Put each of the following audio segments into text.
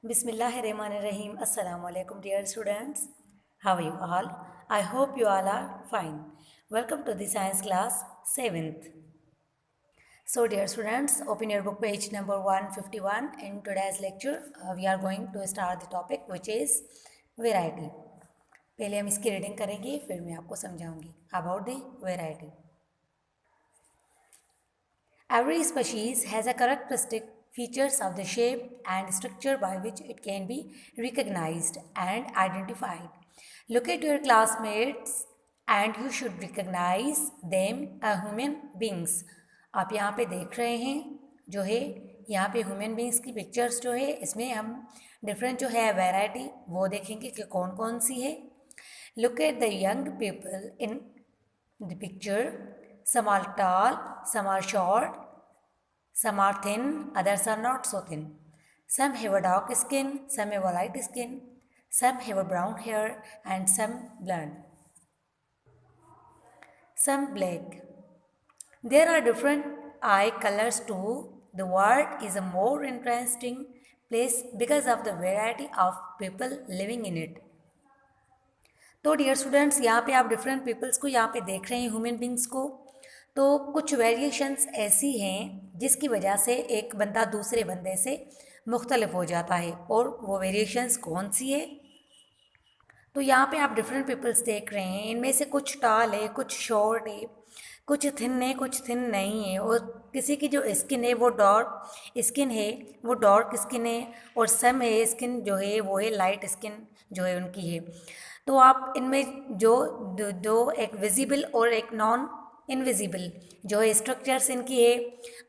Bismillahirrahmanirrahim. Assalamu alaikum, dear students. How are you all? I hope you all are fine. Welcome to the science class 7th. So, dear students, open your book page number 151. In today's lecture, we are going to start the topic which is variety. पहले हम इसकी reading करेंगे, फिर मैं आपको समझाऊंगी about the variety. Every species has a characteristic features of the shape and structure by which it can be recognized and identified. Look at your classmates and you should recognize them as human beings. आप यहाँ पे देख रहे हैं जो है यहाँ पे ह्यूमन बींग्स की पिक्चर्स जो है इसमें हम डिफरेंट जो है वैरायटी वो देखेंगे कि कौन कौन सी है. Look at the young people in the picture. Some are tall, some are short, some are thin, others are not so thin. Some have a dark skin, some have a light skin, some have a brown hair and some blonde, some black. There are different eye colors too. The world is a more interesting place because of the variety of people living in it. तो dear students यहाँ पे आप different peoples को यहाँ पे देख रहे हैं ह्यूमन बींग्स को. तो कुछ वेरिएशंस ऐसी हैं जिसकी वजह से एक बंदा दूसरे बंदे से मुख्तलिफ हो जाता है. और वो वेरिएशंस कौन सी है? तो यहाँ पे आप डिफरेंट पीपल्स देख रहे हैं. इनमें से कुछ टाल है, कुछ शॉर्ट है, कुछ थिन है, कुछ थिन नहीं है. और किसी की जो स्किन है वो डार्क स्किन है, वो डार्क स्किन है. और सम है स्किन जो है वो है लाइट स्किन जो है उनकी है. तो आप इनमें जो दो एक विजिबल और एक नॉन इनविजिबल जो है स्ट्रक्चर्स इनकी है.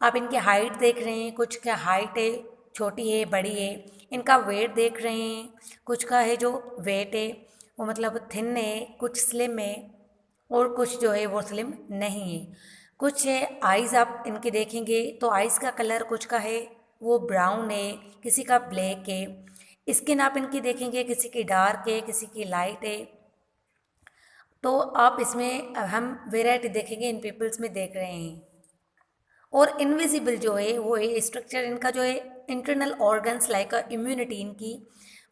आप इनकी हाइट देख रहे हैं, कुछ का हाइट है छोटी है, बड़ी है. इनका वेट देख रहे हैं, कुछ का है जो वेट है वो मतलब थिन है, कुछ स्लिम है और कुछ जो है वो स्लिम नहीं है. कुछ है आइज़ आप इनके देखेंगे तो आइज़ का कलर कुछ का है वो ब्राउन है, किसी का ब्लैक है. स्किन आप इनकी देखेंगे किसी की डार्क है, किसी की लाइट है. तो आप इसमें हम वेराइटी देखेंगे इन पीपल्स में देख रहे हैं. और इनविजिबल जो है वो है स्ट्रक्चर इनका जो है इंटरनल ऑर्गन्स लाइक इम्यूनिटी इनकी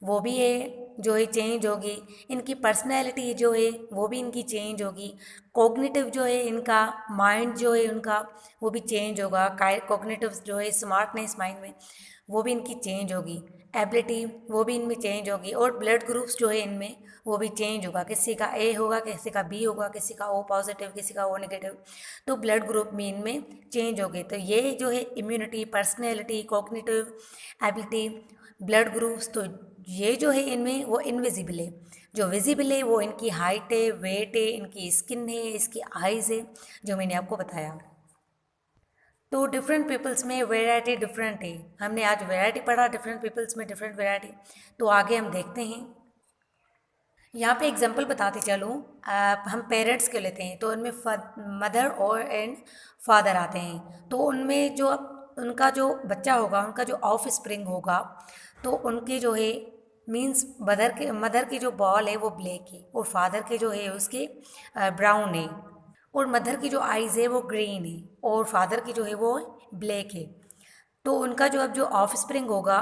वो भी है जो है चेंज होगी. इनकी पर्सनैलिटी जो है वो भी इनकी चेंज होगी. कॉग्निटिव जो है इनका माइंड जो है उनका वो भी चेंज होगा. कॉग्निटिव जो है स्मार्टनेस माइंड में वो भी इनकी चेंज होगी. एबिलिटी वो भी इनमें चेंज होगी. और ब्लड ग्रुप्स जो है इनमें वो भी चेंज होगा. किसी का ए होगा, किसी का बी होगा, किसी का ओ पॉजिटिव, किसी का ओ नेगेटिव. तो ब्लड ग्रुप में इनमें चेंज हो गए. तो ये जो है immunity, personality, cognitive, ability, blood groups, तो ये जो है इनमें वो इनविजिबल है. जो विजिबल है वो इनकी हाइट है, वेट है, इनकी स्किन है, इसकी आइज़ है जो मैंने आपको बताया. तो डिफरेंट पीपल्स में वेराइटी डिफरेंट है. हमने आज वेराइटी पढ़ा, डिफरेंट पीपल्स में डिफरेंट वेराइटी. तो आगे हम देखते हैं. यहाँ पे एग्जांपल बताते चलूँ. हम पेरेंट्स के लेते हैं तो उनमें मदर और एंड फादर आते हैं. तो उनमें जो उनका जो बच्चा होगा, उनका जो ऑफ स्प्रिंग होगा, तो उनके जो है मीन्स मदर की जो बॉल है वो ब्लैक है और फादर के जो है उसके ब्राउन है. और मदर की जो आइज़ है वो ग्रीन है और फादर की जो है वो ब्लैक है. तो उनका जो अब जो ऑफ स्प्रिंग होगा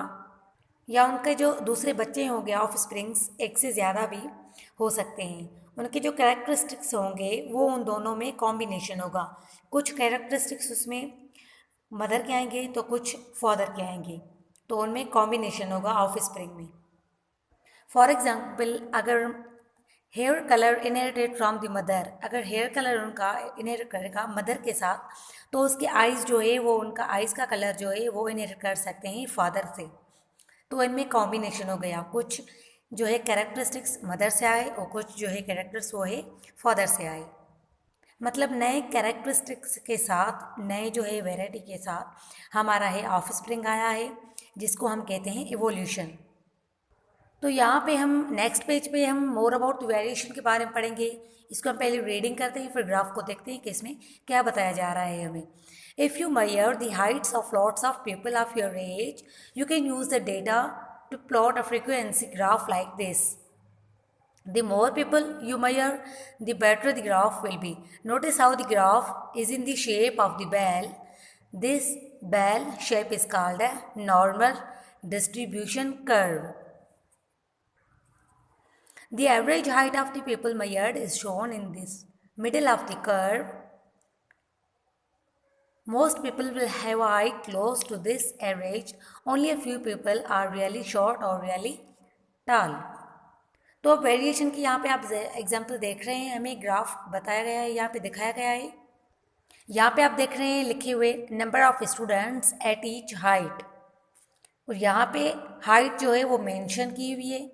या उनके जो दूसरे बच्चे होंगे ऑफ स्प्रिंग्स एक से ज़्यादा भी हो सकते हैं. उनके जो कैरेक्टरिस्टिक्स होंगे वो उन दोनों में कॉम्बिनेशन होगा. कुछ कैरेक्टरिस्टिक्स उसमें मदर के आएंगे तो कुछ फादर के आएंगे. तो उनमें कॉम्बिनेशन होगा ऑफ स्प्रिंग में. फॉर एग्जाम्पल अगर hair colour inherited from the mother, अगर हेयर कलर उनका इनहेरिट करेगा मदर के साथ तो उसके आइज़ जो है वो उनका आइज़ का कलर जो है वो इनहेरिट कर सकते हैं फादर से. तो इनमें कॉम्बिनेशन हो गया. कुछ जो है कैरेक्टरिस्टिक्स मदर से आए और कुछ जो है कैरेक्टर्स वो है फादर से आए. मतलब नए कैरेक्टरिस्टिक्स के साथ, नए जो है वैरायटी के साथ हमारा है ऑफ स्प्रिंग आया है जिसको हम कहते हैं इवोल्यूशन. तो यहाँ पे हम नेक्स्ट पेज पे हम मोर अबाउट वेरिएशन के बारे में पढ़ेंगे. इसको हम पहले रीडिंग करते हैं फिर ग्राफ को देखते हैं कि इसमें क्या बताया जा रहा है हमें. If you measure the heights of lots of people of your age, you can use the data to plot a frequency graph like this. The more people you measure, the better the graph will be. Notice how the graph is in the shape of the bell. This bell shape is called a normal distribution curve. The average height of the people measured is shown in this middle of the curve. Most people will have a height close to this average. Only a few people are really short or really tall. तो अब variation की यहाँ पे आप example देख रहे हैं, हमें ग्राफ बताया गया है, यहाँ पे दिखाया गया है। यहाँ पे आप देख रहे हैं लिखे हुए number of students at each height, और यहाँ पे हाइट जो है वो मेंशन की हुई है,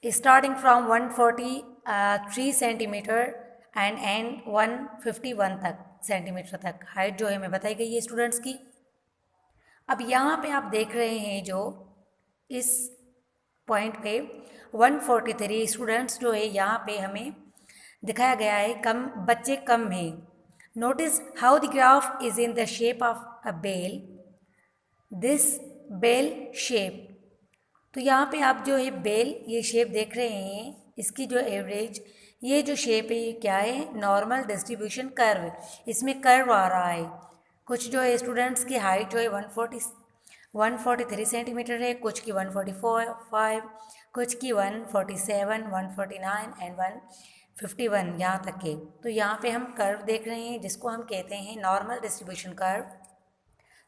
starting from 143 centimetre and and 151 तक सेंटीमीटर तक हाइट जो है हमें बताई गई है स्टूडेंट्स की। अब यहाँ पे आप देख रहे हैं जो इस पॉइंट पे 143 स्टूडेंट्स जो है यहाँ पे हमें दिखाया गया है, कम बच्चे कम हैं। Notice how the graph is in the shape of a bell, this bell shape. तो यहाँ पे आप जो है बेल ये शेप देख रहे हैं, इसकी जो एवरेज ये जो शेप है ये क्या है, नॉर्मल डिस्ट्रीब्यूशन कर्व, इसमें कर्व आ रहा है। कुछ जो है स्टूडेंट्स की हाइट जो है 143 सेंटीमीटर है, कुछ की 145, कुछ की 147, 149 एंड 151 यहाँ तक के। तो यहाँ पे हम कर्व देख रहे हैं जिसको हम कहते हैं नॉर्मल डिस्ट्रीब्यूशन कर्व।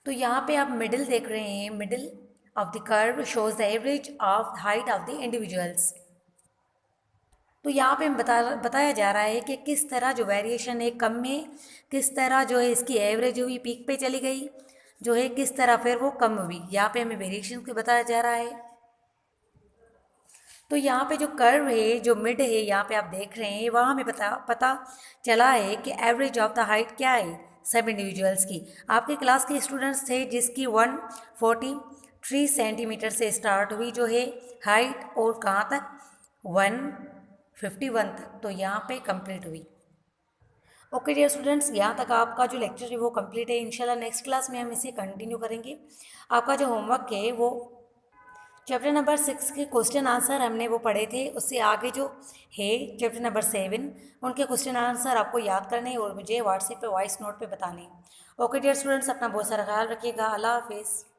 तो यहाँ पे आप मिडिल देख रहे हैं, middle of the curve shows the average of height of the individuals. तो यहाँ पे बताया जा रहा है कि किस तरह जो वेरिएशन है कम में, किस तरह जो है इसकी एवरेज हुई पीक पे चली गई जो है, किस तरह फिर वो कम हुई, यहाँ पे हमें वेरिएशन को बताया जा रहा है। तो यहाँ पे जो कर्व है जो मिड है यहाँ पे आप देख रहे हैं, वहाँ हमें पता चला है कि एवरेज ऑफ द हाइट क्या है सब इंडिविजुअल्स की। आपके क्लास के स्टूडेंट्स थे जिसकी 143 सेंटीमीटर से स्टार्ट हुई जो है हाइट, और कहाँ तक 151 तक, तो यहाँ पे कंप्लीट हुई। ओके डियर स्टूडेंट्स, यहाँ तक आपका जो लेक्चर है वो कंप्लीट है। इंशाल्लाह नेक्स्ट क्लास में हम इसे कंटिन्यू करेंगे। आपका जो होमवर्क है वो चैप्टर नंबर 6 के क्वेश्चन आंसर हमने वो पढ़े थे, उससे आगे जो है चैप्टर नंबर 7 उनके क्वेश्चन आंसर आपको याद करने और मुझे व्हाट्सएप पे वॉइस नोट पे बताने। ओके डियर स्टूडेंट्स, अपना बहुत सारा ख्याल रखिएगा। अल्लाह हाफिज़।